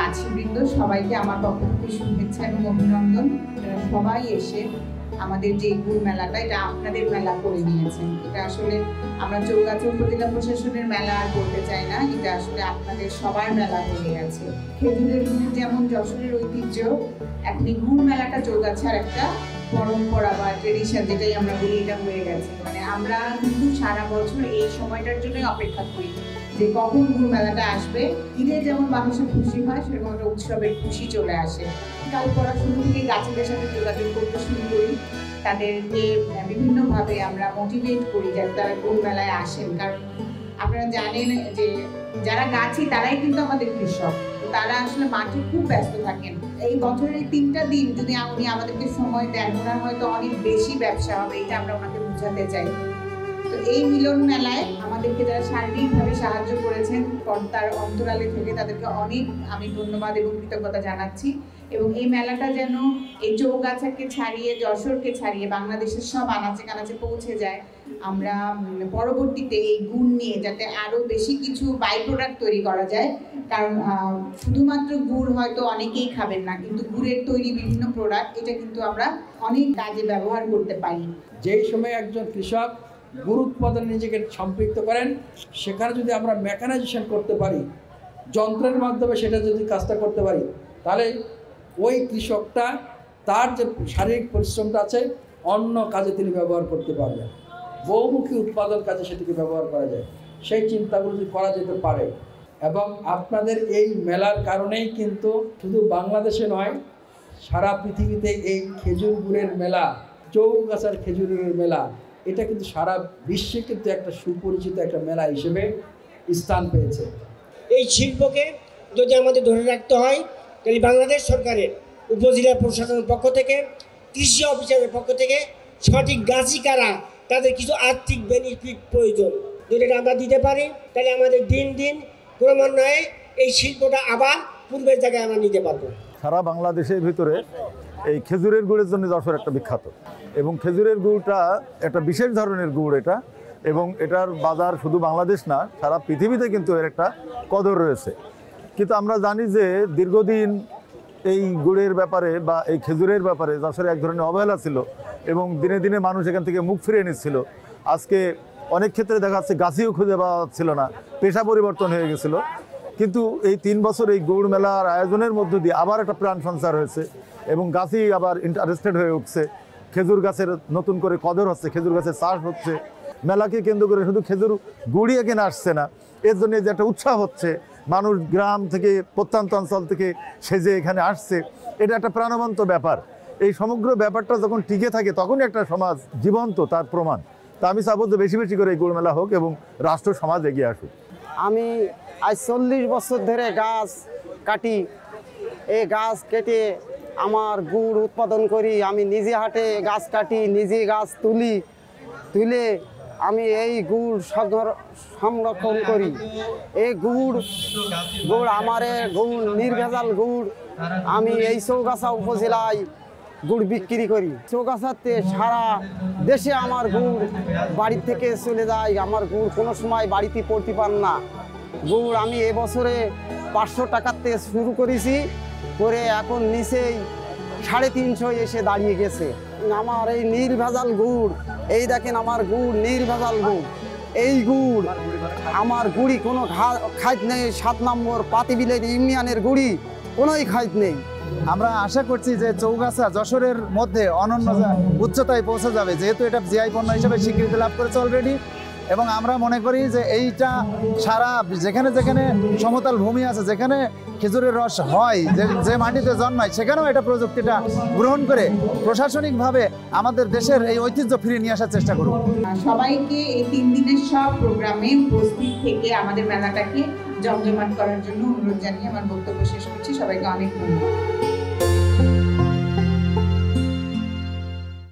গাছিবৃন্দ সবাইকে আমার পক্ষ থেকে শুভেচ্ছা এবং অভিনন্দন। সবাই এসে আমাদের যে গুড় মেলাটা, এটা আপনাদের মেলা করে নিয়েছেন। এটা আসলে আমরা চৌগাছা উপজেলা প্রশাসনের মেলা আর বলতে চাই না, এটা আসলে আপনাদের সবার মেলা হয়ে গেছে। খেজুরের গুড় যেমন যশোরের ঐতিহ্য, এখন এই গুড় মেলাটা চৌগাছার একটা পরম্পরা বা ট্রেডিশন, যেটাই আমরা বলি, এটা হয়ে গেছে। মানে আমরা কিন্তু সারা বছর এই সময়টার জন্যই অপেক্ষা করি যে কখন গুড় মেলাটা আসবে। ঈদে যেমন মানুষের খুশি হয়, সেরকম একটা উৎসবের খুশি চলে আসে। কাল পড়াশুনো থেকে গাছেদের সাথে যোগাযোগ করতে শুরু করি, তাদেরকে বিভিন্নভাবে আমরা মোটিভেট করি যাতে তারা গুড় মেলায় আসেন। কারণ আপনারা জানেন যে যারা গাছি তারাই কিন্তু আমাদের কৃষক, তারা আসলে মাঠে খুব ব্যস্ত থাকেন। এই বছরের 3টা দিন যদি উনি আমাদেরকে সময় দেন, ওনার হয়তো অনেক বেশি ব্যবসা হবে, এটা আমরা ওনাকে বোঝাতে চাই। তো এই মিলন মেলায় আমাদেরকে যারা শারীরিকভাবে সাহায্য করেছেন পর্দার অন্তরালে থেকে, তাদেরকে অনেক আমি ধন্যবাদ এবং কৃতজ্ঞতা জানাচ্ছি। এবং এই মেলাটা যেন এই চৌগাছাকে ছাড়িয়ে, যশোরকে ছাড়িয়ে বাংলাদেশের সব আনাচে কানাচে পৌঁছে যায়। আমরা পরবর্তীতে এই গুড় নিয়ে যাতে আরও বেশি কিছু বাই প্রোডাক্ট তৈরি করা যায়। কারণ শুধুমাত্র গুড় হয়তো অনেকেই খাবেন না, কিন্তু গুড়ের তৈরি বিভিন্ন প্রোডাক্ট, এটা কিন্তু আমরা অনেক কাজে ব্যবহার করতে পারি। যেই সময় একজন কৃষক গুড় উৎপাদনে নিজেকে সম্পৃক্ত করেন, সেখানে যদি আমরা মেকানাইজেশন করতে পারি, যন্ত্রের মাধ্যমে সেটা যদি কাজটা করতে পারি, তাহলে ওই কৃষকটা তার যে শারীরিক পরিশ্রমটা আছে অন্য কাজে তিনি ব্যবহার করতে পারবেন। বহুমুখী উৎপাদন কাজে সেটিকে ব্যবহার করা যায়, সেই চিন্তাগুলো যদি করা যেতে পারে। এবং আপনাদের এই মেলার কারণেই কিন্তু শুধু বাংলাদেশে নয়, সারা পৃথিবীতে এই খেজুর গুড়ের মেলা, চৌগাছার খেজুরের মেলা, এটা কিন্তু সারা বিশ্বে কিন্তু একটা সুপরিচিত একটা মেলা হিসেবে স্থান পেয়েছে। এই শিল্পকে যদি আমাদের ধরে রাখতে হয়, তাহলে বাংলাদেশ সরকারের উপজেলা প্রশাসনের পক্ষ থেকে, কৃষি অফিসারের পক্ষ থেকে সঠিক গাছি কারা, তাদের কিছু আর্থিক বেনিফিট প্রয়োজন। যদি আমরা দিতে পারি, তাহলে আমাদের দিন দিন ক্রমান্বয়ে এই শিল্পটা আবার পূর্বের জায়গায় আমরা নিতে পারবো। সারা বাংলাদেশের ভিতরে এই খেজুরের গুড়ের জন্য যশোর একটা বিখ্যাত, এবং খেজুরের গুড়টা একটা বিশেষ ধরনের গুড় এটা, এবং এটার বাজার শুধু বাংলাদেশ না, সারা পৃথিবীতে কিন্তু এর একটা কদর রয়েছে। কিন্তু আমরা জানি যে দীর্ঘদিন এই গুড়ের ব্যাপারে বা এই খেজুরের ব্যাপারে যশোরে এক ধরনের অবহেলা ছিল, এবং দিনে দিনে মানুষ এখান থেকে মুখ ফিরিয়ে নিচ্ছিল। আজকে অনেক ক্ষেত্রে দেখা যাচ্ছে গাছিও খুঁজে পাওয়া যাচ্ছিল না, পেশা পরিবর্তন হয়ে গেছিলো। কিন্তু এই 3 বছর এই গুড় মেলার আয়োজনের মধ্য দিয়ে আবার একটা প্রাণ সঞ্চার হয়েছে, এবং গাছই আবার ইন্টারেস্টেড হয়ে উঠছে। খেজুর গাছের নতুন করে কদর হচ্ছে, খেজুর গাছের চাষ হচ্ছে। মেলাকে কেন্দ্র করে শুধু খেজুর গুড়ই এখানে আসছে না, এর জন্য যে একটা উৎসাহ হচ্ছে, মানুষ গ্রাম থেকে, প্রত্যন্ত অঞ্চল থেকে সেজে এখানে আসছে, এটা একটা প্রাণবন্ত ব্যাপার। এই সমগ্র ব্যাপারটা যখন টিকে থাকে, তখনই একটা সমাজ জীবন্ত, তার প্রমাণ। তা আমি চাবো যে বেশি বেশি করে এই গুড় মেলা হোক এবং রাষ্ট্র সমাজ এগিয়ে আসুক। আমি আজ 40 বছর ধরে গাছ কাটি। এই গাছ কেটে আমার গুড় উৎপাদন করি। আমি নিজে হাটে গাছ কাটি, নিজে গাছ তুলে আমি এই গুড় সংরক্ষণ করি। এই গুড় আমার গুড় নির্ভেজাল গুড়। আমি এই চৌগাছা উপজেলায় গুড় বিক্রি করি। চৌগাছাতে সারা দেশে আমার গুড় বাড়ি থেকে চলে যায়। আমার গুড় কোনো সময় বাড়িতে পড়তে পার না। গুড় আমি এবছরে 500 টাকাতে শুরু করেছি, করে এখন নিচেই 350 এসে দাঁড়িয়ে গেছে। আমার এই নির্ভেজাল গুড়, এই দেখেন আমার গুড় নির্ভেজাল গুড়। এই গুড় আমার গুড়ি কোনো খাইত নেই। 7 নম্বর পাতিবিলের ইউনিয়নের গুড়ি কোনোই খাইত নেই। আমরা আশা করছি যে চৌগাছা যশোরের মধ্যে অনন্য উচ্চতায় পৌঁছে যাবে, যেহেতু এটা জিআই পণ্য হিসেবে স্বীকৃতি লাভ করেছে অলরেডি। এবং আমরা মনে করি যে এইটা সারা যেখানে যেখানে সমতল ভূমি আছে, যেখানে খেজুরের রস হয়, যে মাটিতে জন্মায়, সেখানেও এটা প্রযুক্তিটা গ্রহণ করে প্রশাসনিকভাবে আমাদের দেশের এই ঐতিহ্য ফিরিয়ে নিয়ে আসার চেষ্টা করব। সবাইকে এই 3 দিনের সব প্রোগ্রামে উপস্থিত থেকে আমাদের মেলাটাকে জমজমাট করার জন্য অনুরোধ জানিয়ে আমার বক্তব্য শেষ করছি। সবাইকে অনেক ধন্যবাদ।